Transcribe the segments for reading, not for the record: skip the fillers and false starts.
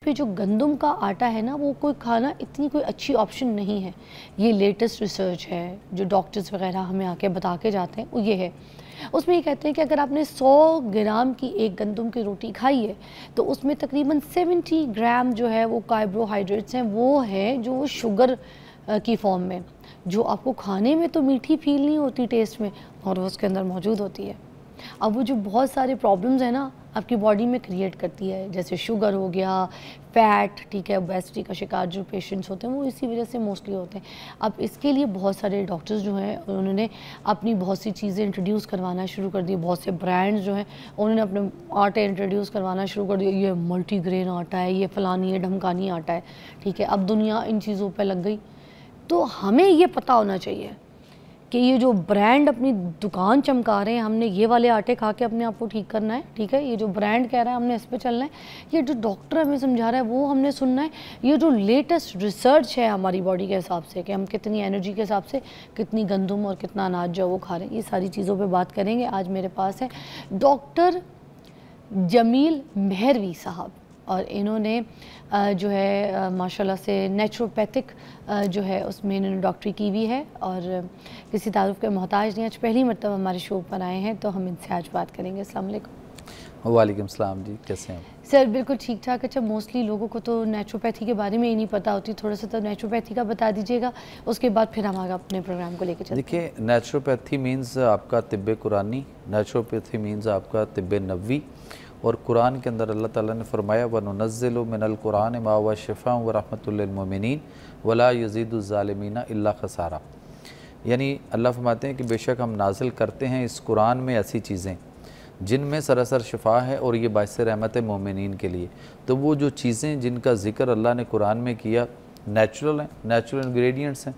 पे जो गंदम का आटा है ना, वो कोई खाना इतनी कोई अच्छी ऑप्शन नहीं है। ये लेटेस्ट रिसर्च है जो डॉक्टर्स वगैरह हमें आके बता के जाते हैं, वो ये है। उसमें ये कहते हैं कि अगर आपने 100 ग्राम की एक गंदम की रोटी खाई है तो उसमें तकरीबन 70 ग्राम जो है वो कार्बोहाइड्रेट्स हैं, वो है जो शुगर की फॉर्म में, जो आपको खाने में तो मीठी फील नहीं होती टेस्ट में, और वो उसके अंदर मौजूद होती है। अब वो जो बहुत सारे प्रॉब्लम्स हैं ना आपकी बॉडी में क्रिएट करती है, जैसे शुगर हो गया, फैट, ठीक है, ओबेसिटी का शिकार जो पेशेंट्स होते हैं वो इसी वजह से मोस्टली होते हैं। अब इसके लिए बहुत सारे डॉक्टर्स जो हैं उन्होंने अपनी बहुत सी चीज़ें इंट्रोड्यूस करवाना शुरू कर दी, बहुत से ब्रांड्स जो हैं उन्होंने अपने आटे इंट्रोड्यूस करवाना शुरू कर दिया, ये मल्टीग्रेन आटा है, ये फलानी है ढमकानी आटा है, ठीक है। अब दुनिया इन चीज़ों पर लग गई। तो हमें ये पता होना चाहिए कि ये जो ब्रांड अपनी दुकान चमका रहे हैं, हमने ये वाले आटे खा के अपने आप को ठीक करना है, ठीक है। ये जो ब्रांड कह रहा है हमने इस पे चलना है, ये जो डॉक्टर हमें समझा रहा है वो हमने सुनना है, ये जो लेटेस्ट रिसर्च है हमारी बॉडी के हिसाब से कि हम कितनी एनर्जी के हिसाब से कितनी गंदम और कितना अनाज जो वो खा रहे हैं, ये सारी चीज़ों पर बात करेंगे। आज मेरे पास है डॉक्टर जमील मेहरवी साहब, और इन्होंने जो है माशाल्लाह से नेचुरोपैथिक जो है उसमें इन्होंने डॉक्टरी की हुई है और किसी तारुफ के मोहताज नहीं। आज पहली मरतबा हमारे शो पर आए हैं तो हम इनसे आज बात करेंगे। अस्सलाम वालेकुम। वालेकुम सलाम जी, कैसे हैं सर? बिल्कुल ठीक ठाक। अच्छा, मोस्टली लोगों को तो नेचुरोपैथी के बारे में ही नहीं पता होती, थोड़ा सा तो नेचुरोपैथी का बता दीजिएगा, उसके बाद फिर हम आगे अपने प्रोग्राम को लेकर चलते हैं। देखिए, नेचुरोपैथी मीन्स आपका तिब्बे कुरानी, नेचुरोपैथी मीन्स आपका तिब्बे नबवी, और कुरान के अंदर अल्लाह ताला ने फरमाया वनुनज़्ज़िलु मिनल कुरान मा हुवा शिफ़ाअ व रहमतुल लिल मुमिनीन वला यज़ीदु ज़ालिमीना इल्ला खसारा। यानी अल्लाह फरमाते हैं कि बेशक हम नाजिल करते हैं इस कुरान में ऐसी चीज़ें जिनमें सरासर शिफा है और ये बाइस रहमत मोमिनीन के लिए। तो वो जो चीज़ें जिनका ज़िक्र अल्लाह ने कुरान में किया नेचुरल हैं, नेचुरल इंग्रेडिएंट्स हैं,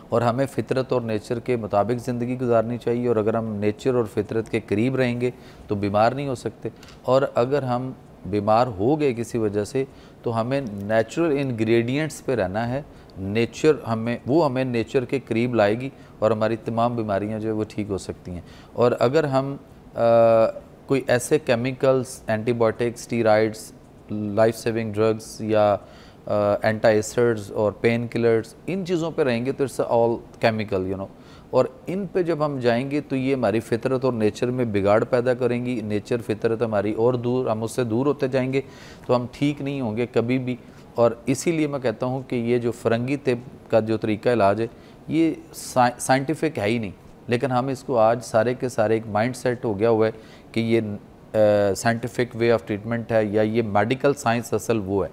और हमें फ़ितरत और नेचर के मुताबिक ज़िंदगी गुजारनी चाहिए। और अगर हम नेचर और फितरत के करीब रहेंगे तो बीमार नहीं हो सकते, और अगर हम बीमार हो गए किसी वजह से तो हमें नेचुरल इंग्रेडिएंट्स पे रहना है। नेचर हमें नेचर के करीब लाएगी और हमारी तमाम बीमारियां जो है वो ठीक हो सकती हैं। और अगर हम कोई ऐसे chemicals, antibiotics, steroids, life saving drugs या एंटी एसिड्स और पेन किलर्स, इन चीज़ों पे रहेंगे तो इट्स ऑल केमिकल और इन पे जब हम जाएंगे तो ये हमारी फितरत और नेचर में बिगाड़ पैदा करेंगी। नेचर फितरत हमारी और दूर, हम उससे दूर होते जाएंगे तो हम ठीक नहीं होंगे कभी भी। और इसीलिए मैं कहता हूँ कि ये जो फ़रंगी तिब का जो तरीका इलाज है ये साइंटिफिक है ही नहीं, लेकिन हम इसको आज सारे के सारे एक माइंड सेट हो गया हुआ है कि ये साइंटिफिक वे ऑफ ट्रीटमेंट है या ये मेडिकल साइंस असल वो है,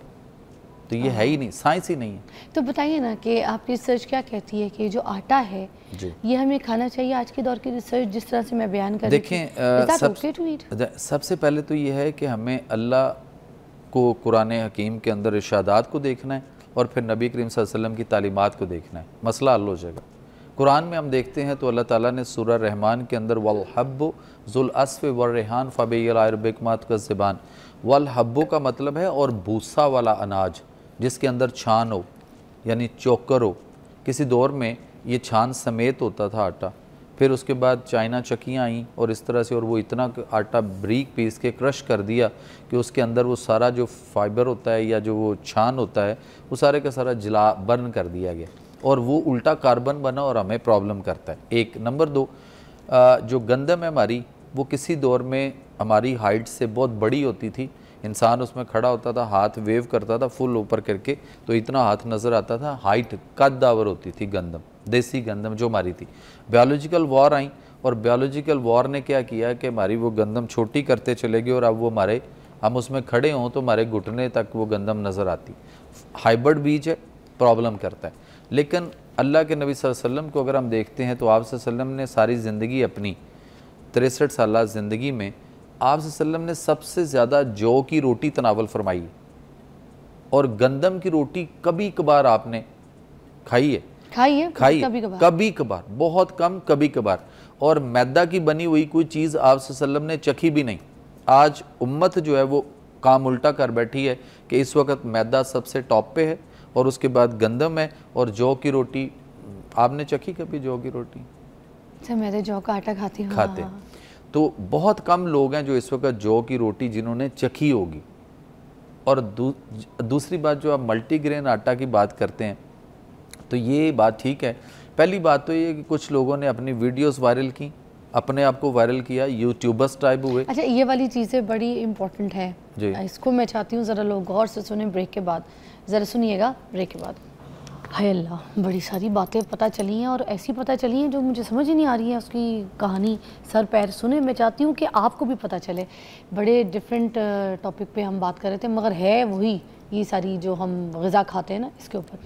तो ये है ही नहीं, साइंस ही नहीं है। तो बताइए ना कि आपकी रिसर्च क्या कहती है कि जो आटा है ये हमें खाना चाहिए? आज के दौर की रिसर्च जिस तरह से मैं बयान कर रही थी, देखें सबसे पहले तो ये है कि हमें अल्लाह को कुरान हकीम के अंदर इरशादात को देखना है और फिर नबी करीम सल्लल्लाहु अलैहि वसल्लम की तालीमात को देखना है, मसला हल हो जाएगा। कुरान में हम देखते हैं तो अल्लाह ताला ने सूरह रहमान के अंदर वल हब्बु ज़ुल अस्फ़ व रेहान फ़बिय्यिमात का ज़बान, वल हब्बु का मतलब है और भूसा वाला अनाज जिसके अंदर छान हो, यानी चोकर हो। किसी दौर में ये छान समेत होता था आटा, फिर उसके बाद चाइना चक्कियाँ आईं और इस तरह से, और वो इतना आटा बारीक पीस के क्रश कर दिया कि उसके अंदर वो सारा जो फाइबर होता है या जो वो छान होता है वो सारे का सारा जला बर्न कर दिया गया और वो उल्टा कार्बन बना और हमें प्रॉब्लम करता है। एक नंबर दो, जो गंदम है हमारी वो किसी दौर में हमारी हाइट से बहुत बड़ी होती थी, इंसान उसमें खड़ा होता था, हाथ वेव करता था फुल ऊपर करके तो इतना हाथ नज़र आता था, हाइट कद्दावर होती थी गंदम, देसी गंदम जो हमारी थी। बायोलॉजिकल वॉर आई और बायोलॉजिकल वॉर ने क्या किया कि हमारी वो गंदम छोटी करते चले गए और अब वो हम उसमें खड़े हों तो हमारे घुटने तक वो गंदम नज़र आती। हाइब्रिड बीज है, प्रॉब्लम करता है। लेकिन अल्लाह के नबी सल्लल्लाहु अलैहि वसल्लम को अगर हम देखते हैं तो आप सल्लल्लाहु अलैहि वसल्लम ने सारी ज़िंदगी अपनी 63 साल ज़िंदगी में आप सल्लम ने सबसे ज़्यादा जौ की रोटी तनावल फरमाई और गंदम की रोटी कभी कभार आपने खाई है कभी कभार, बहुत कम, कभी कभार। और मैदा की बनी हुई कोई चीज़ आप सल्लम ने चखी भी नहीं। आज उम्मत जो है वो काम उल्टा कर बैठी है कि इस वक्त मैदा सबसे टॉप पे है और उसके बाद गंदम है और जौ की रोटी। आपने चखी कभी जौ की रोटी? अच्छा, मैं तो जौ का आटा खाती हूँ। खाते तो बहुत कम लोग हैं जो इस वक्त जौ की रोटी जिन्होंने चखी होगी। और दूसरी बात, जो आप मल्टीग्रेन आटा की बात करते हैं तो ये बात ठीक है। पहली बात तो ये कि कुछ लोगों ने अपनी वीडियोस वायरल की, अपने आप को वायरल किया, यूट्यूबर्स टाइप हुए। अच्छा, ये वाली चीज़ें बड़ी इंपॉर्टेंट है जी, इसको मैं चाहती हूँ ज़रा लोग गौर से सुने ब्रेक के बाद। ज़रा सुनिएगा ब्रेक के बाद। हाय अल्लाह, बड़ी सारी बातें पता चली हैं और ऐसी पता चली हैं जो मुझे समझ ही नहीं आ रही है उसकी कहानी सर पैर सुने। मैं चाहती हूँ कि आपको भी पता चले। बड़े डिफरेंट टॉपिक पे हम बात कर रहे थे, मगर है वही ये सारी जो हम ग़िज़ा खाते हैं ना, इसके ऊपर।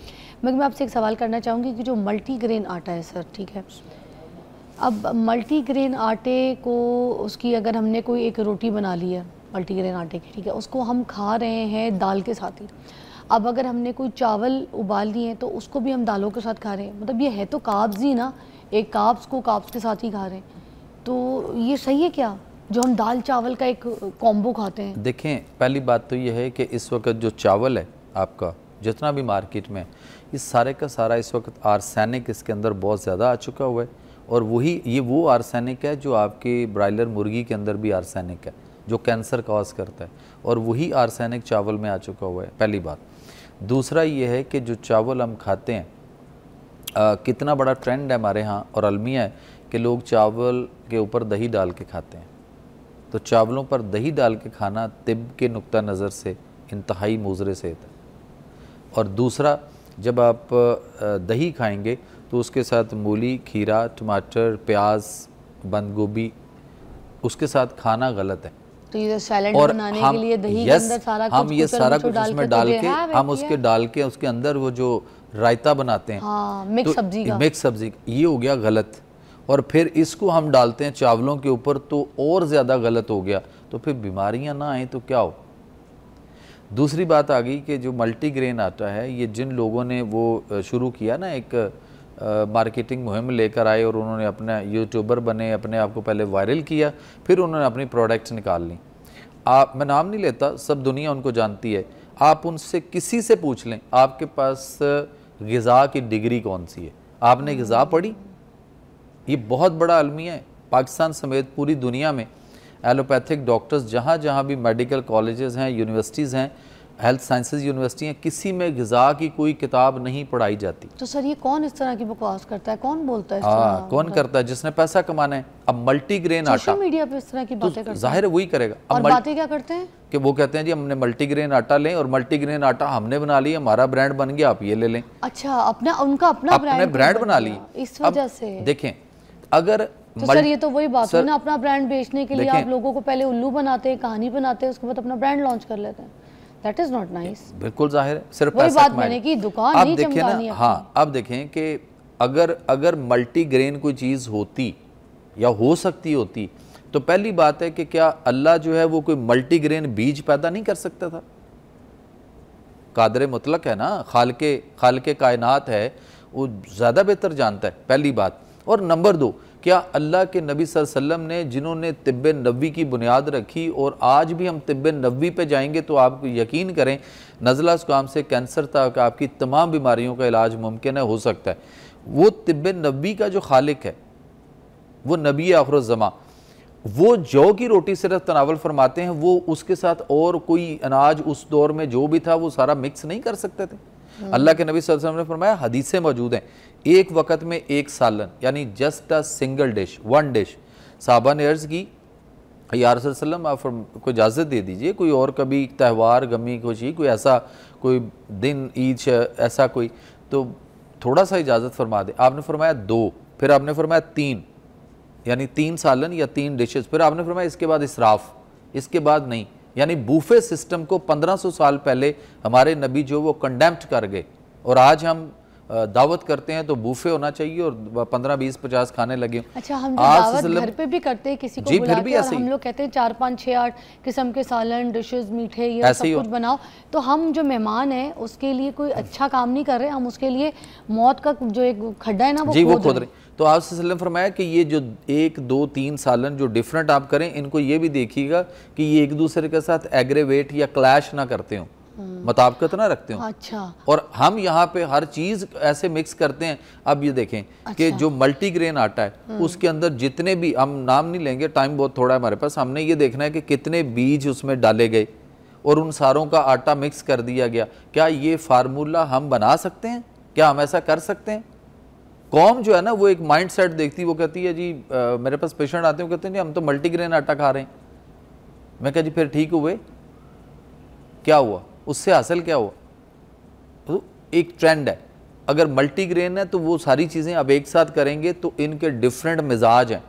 मगर मैं आपसे एक सवाल करना चाहूँगी कि जो मल्टीग्रेन आटा है सर, ठीक है, अब मल्टीग्रेन आटे को उसकी अगर हमने कोई एक रोटी बना ली है मल्टीग्रेन आटे की, ठीक है, उसको हम खा रहे हैं दाल के साथ ही। अब अगर हमने कोई चावल उबाल लिए हैं तो उसको भी हम दालों के साथ खा रहे हैं। मतलब ये है तो कार्ब्स ही ना, एक कार्ब्स को कार्ब्स के साथ ही खा रहे हैं। तो ये सही है क्या जो हम दाल चावल का एक कॉम्बो खाते हैं? देखें, पहली बात तो ये है कि इस वक्त जो चावल है आपका जितना भी मार्केट में, इस सारे का सारा इस वक्त आर्सेनिक इसके अंदर बहुत ज़्यादा आ चुका हुआ है। और वही ये वो आर्सेनिक है जो आपकी ब्रायलर मुर्गी के अंदर भी आर्सेनिक है, जो कैंसर कॉज करता है, और वही आर्सेनिक चावल में आ चुका हुआ है, पहली बात। दूसरा ये है कि जो चावल हम खाते हैं, कितना बड़ा ट्रेंड है हमारे यहाँ और अलमिया है कि लोग चावल के ऊपर दही डाल के खाते हैं। तो चावलों पर दही डाल के खाना तिब के नुक्ता नज़र से इंतहाई मुज़रे सेहत है। और दूसरा, जब आप दही खाएंगे तो उसके साथ मूली, खीरा, टमाटर, प्याज, बंद गोभी उसके साथ खाना गलत है। तो ये सैलेड बनाने के लिए दही के अंदर सारा कुछ, हम ये सारा कुछ उसमें डाल के हम उसके डाल के उसके अंदर वो जो रायता बनाते हैं, हाँ, मिक्स तो सब्जी का, मिक्स सब्जी, ये हो गया गलत। और फिर इसको हम डालते हैं चावलों के ऊपर तो और ज़्यादा गलत हो गया। तो फिर बीमारियां ना आए तो क्या हो। दूसरी बात आ गई कि जो मल्टीग्रेन आटा है, ये जिन लोगों ने वो शुरू किया ना, एक मार्केटिंग मुहिम लेकर आए और उन्होंने अपना यूट्यूबर बने, अपने आप को पहले वायरल किया, फिर उन्होंने अपनी प्रोडक्ट्स निकाल ली। मैं नाम नहीं लेता, सब दुनिया उनको जानती है। आप उनसे किसी से पूछ लें आपके पास ग़िज़ा की डिग्री कौन सी है, आपने ग़िज़ा पढ़ी? ये बहुत बड़ा अलमिया है। पाकिस्तान समेत पूरी दुनिया में एलोपैथिक डॉक्टर्स जहाँ जहाँ भी मेडिकल कॉलेजेस हैं, यूनिवर्सिटीज़ हैं, हेल्थ साइंसेज यूनिवर्सिटी हैं, किसी में ग़िज़ा की कोई किताब नहीं पढ़ाई जाती। तो सर ये कौन इस तरह की बकवास करता है, कौन बोलता है इस तरह? कौन करता है? जिसने पैसा कमाना है। अब मल्टीग्रेन आटा, सोशल मीडिया पे इस तरह की बातें करते हैं, जाहिर है वही करेगा। और बातें क्या करते हैं कि वो कहते हैं जी हमने मल्टीग्रेन आटा लें और मल्टीग्रेन आटा हमने बना लिया, हमारा ब्रांड बन गया, आप ये ले लें। अच्छा, उनका अपना ब्रांड बना लिया इस वजह से। देखें, अगर तो सर ये तो वही बात है ना, अपना ब्रांड बेचने के लिए आप लोगों को पहले उल्लू बनाते हैं, कहानी बनाते हैं, उसके बाद अपना ब्रांड लॉन्च कर लेते हैं। That is not nice. बिल्कुल जाहिर है, सिर्फ वही बात मैंने की, दुकान नहीं चमकानी है। हाँ, अब देखें कि अगर मल्टीग्रेन कोई चीज़ होती या हो सकती होती तो पहली बात है कि क्या अल्लाह जो है वो कोई मल्टीग्रेन बीज पैदा नहीं कर सकता था? कादर मुतलक है ना, खालिके कायनात है, वो ज़्यादा बेहतर जानता है, पहली बात। और नंबर दो, क्या अल्लाह के नबी सल्लल्लाहु अलैहि वसल्लम ने जिन्होंने तिब्बे नबी की बुनियाद रखी, और आज भी हम तिब्बे नबी पे जाएंगे तो आप यकीन करें नज़ला ज़ुकाम से कैंसर तक आपकी तमाम बीमारियों का इलाज मुमकिन है, हो सकता है। वो तिब्बे नबी का जो खालिक है, वो नबी आखिरुज़्ज़मा, वो जौ की रोटी सिर्फ तनावल फरमाते हैं, वो उसके साथ और कोई अनाज उस दौर में जो भी था वो सारा मिक्स नहीं कर सकते थे। अल्लाह के नबी सल्लल्लाहु अलैहि वसल्लम ने फरमाया, हदीसें मौजूद हैं, एक वक़्त में एक सालन, यानी just a single dish, one dish. साहबा ने अर्ज़ की, या रसूल सल्लम आप को इजाज़त दे दीजिए, कोई और कभी त्यौहार, गमी, खुशी, कोई ऐसा कोई दिन, ईद, ऐसा कोई, तो थोड़ा सा इजाज़त फरमा दे। आपने फरमाया 2, फिर आपने फरमाया 3, यानी 3 सालन या 3 डिशेस, फिर आपने फरमाया इसके बाद इसराफ, इसके बाद नहीं। यानी बूफे सिस्टम को 1500 साल पहले हमारे नबी जो वो कंडेम्प्ट कर गए, और आज हम दावत करते हैं तो बूफे होना चाहिए और 15, 20, 50 खाने लगे। अच्छा, हम दावत घर पे भी करते हैं किसी को जी, बुला फिर भी के, और ऐसे हम लोग कहते हैं 4, 5, 6, 8 किस्म के सालन, डिशेस, मीठे, ये सब कुछ बनाओ। तो हम जो मेहमान हैं उसके लिए कोई अच्छा काम नहीं कर रहे, हम उसके लिए मौत का जो एक खड्डा है ना वो खोद रहे। तो आप सल्लल्लाहु अलैहि वसल्लम फरमाया कि ये जो 1, 2, 3 सालन जो डिफरेंट आप करें, इनको ये भी देखिएगा कि ये एक दूसरे के साथ एग्रेवेट या क्लैश ना करते हो, मुताबिकत ना रखते हो। अच्छा। और हम यहाँ पे हर चीज़ ऐसे मिक्स करते हैं। अब ये देखें कि जो मल्टीग्रेन आटा है उसके अंदर जितने भी, हम नाम नहीं लेंगे, टाइम बहुत थोड़ा है हमारे पास, हमने ये देखना है कि कितने बीज उसमें डाले गए और उन सारों का आटा मिक्स कर दिया गया। क्या ये फार्मूला हम बना सकते हैं? क्या हम ऐसा कर सकते हैं? कौम जो है ना वो एक माइंड सेट देखती है, वो कहती है जी मेरे पास पेशेंट आते हैं, वो कहते हैं जी हम तो मल्टीग्रेन आटा खा रहे हैं। मैं कहा जी फिर ठीक हुए, क्या हुआ, उससे हासिल क्या हुआ? तो एक ट्रेंड है, अगर मल्टीग्रेन है तो वो सारी चीज़ें अब एक साथ करेंगे तो इनके डिफरेंट मिजाज हैं,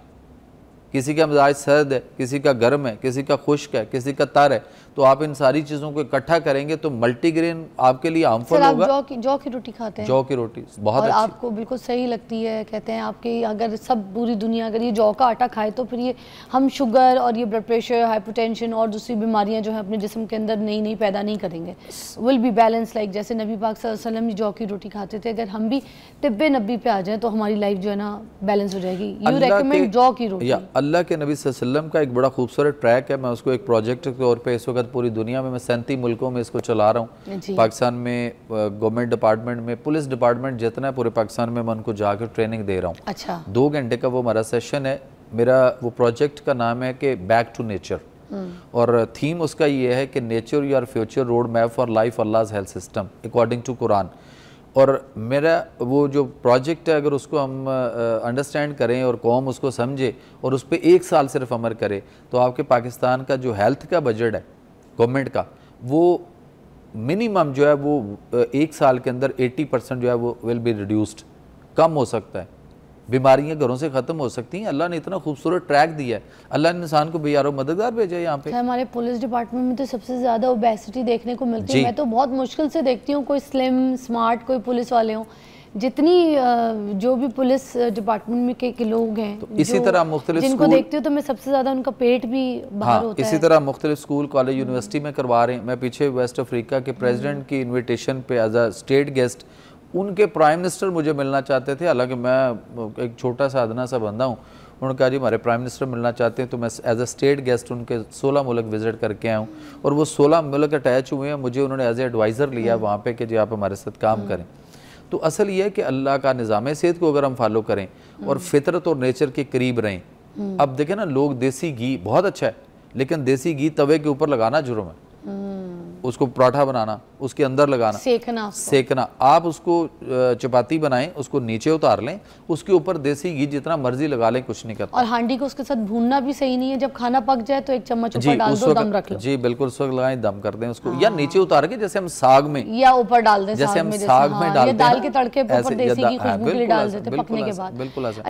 किसी का मिजाज सर्द है, किसी का गर्म है, किसी का खुश्क है, किसी का तर है, तो आप इन सारी चीज़ों को इकट्ठा करेंगे तो मल्टीग्रेन आपके लिए हार्मफुल होगा। जौ की रोटी खाते हैं? जौ की रोटी बहुत और अच्छी, आपको बिल्कुल सही लगती है, कहते हैं आपकी अगर सब पूरी दुनिया अगर ये जौ का आटा खाए तो फिर ये हम शुगर और ये ब्लड प्रेशर, हाइपरटेंशन और दूसरी बीमारियां जो है अपने जिस्म के अंदर नई नई पैदा नहीं करेंगे, विल बी बैलेंस। लाइक जैसे नबी पाक सल्लल्लाहु अलैहि वसल्लम जौ की रोटी खाते थे, अगर हम भी तिब्बे नबी पे आ जाएं तो हमारी लाइफ जो है ना बैलेंस हो जाएगी। यू रेकमेंड जौ की रोटी? अल्लाह के नबी सल्लल्लाहु अलैहि वसल्लम का एक बड़ा खूबसूरत ट्रैक है, मैं उसको एक प्रोजेक्ट के तौर पे इस वक्त पूरी दुनिया में 37 मुल्कों में इसको चला रहा हूँ। पाकिस्तान में गवर्नमेंट डिपार्टमेंट में, पुलिस डिपार्टमेंट जितना है पूरे पाकिस्तान में, मैं उनको जाकर ट्रेनिंग दे रहा हूँ। अच्छा। 2 घंटे का वो हमारा सेशन है। मेरा वो प्रोजेक्ट का नाम है कि बैक टू नेचर, और थीम उसका ये है कि nature your future road map for life Allah's health system according to Quran. और मेरा वो जो प्रोजेक्ट है अगर उसको हम अंडरस्टैंड करें और कौम उसको समझे और उस पर 1 साल सिर्फ अमल करे तो आपके पाकिस्तान का जो हेल्थ का बजट है गवर्नमेंट का, वो मिनिमम जो है वो 1 साल के अंदर 80% जो है वो विल बी रिड्यूस्ड, कम हो सकता है। बीमारियां घरों से ख़त्म हो सकती हैं। अल्लाह ने इतना खूबसूरत ट्रैक दिया है, अल्लाह ने इंसान को बेयारो मददगार भेजा है यहाँ पे। हमारे पुलिस डिपार्टमेंट में तो सबसे ज़्यादा ओबेसिटी देखने को मिलती है। मैं तो बहुत मुश्किल से देखती हूँ कोई स्लिम स्मार्ट कोई पुलिस वाले हों। जितनी जो भी पुलिस डिपार्टमेंट में के लोग हैं तो इसी तरह मुख्तलिफ जिनको देखती हूँ तो मैं सबसे ज़्यादा उनका पेट भी बाहर होता है। इसी तरह मुख्तलिफ स्कूल कॉलेज यूनिवर्सिटी में करवा रहे हैं। मैं पीछे वेस्ट अफ्रीका के प्रेसिडेंट की इन्विटेशन पे एज अ स्टेट गेस्ट, उनके प्राइम मिनिस्टर मुझे मिलना चाहते थे, हालांकि मैं एक छोटा सा अदना सा बंदा हूँ। उन्होंने कहा जी हमारे प्राइम मिनिस्टर मिलना चाहते हैं, तो मैं एज अ स्टेट गेस्ट उनके 16 मुल्क विजिट करके आया हूँ, और वो 16 मुल्क अटैच हुए हैं। मुझे उन्होंने एज ए एडवाइज़र लिया वहाँ पे कि जी आप हमारे साथ काम करें। तो असल ये है कि अल्लाह का निज़ाम सेहत को अगर हम फॉलो करें और फितरत और नेचर के करीब रहें। अब देखें ना, लोग देसी घी बहुत अच्छा है, लेकिन देसी घी तवे के ऊपर लगाना जुर्म है, उसको पराठा बनाना, उसके अंदर लगाना, सेकना। आप उसको चपाती बनाएं, उसको नीचे उतार लें, उसके ऊपर देसी घी जितना मर्जी लगा लें, कुछ नहीं करता। और हांडी को उसके साथ भूनना भी सही नहीं है, जब खाना पक जाए तो 1 चम्मच ऊपर डाल दो, दम रख लो। जी बिल्कुल, उस वक्त लगाएं, दम कर दें उसको। या नीचे उतार के जैसे हम साग में, या ऊपर डाल दें, जैसे हम साग में डालते हैं, दाल के तड़के पर देसी घी खुशबू के लिए डाल देते हैं पकने के बाद। बिल्कुल।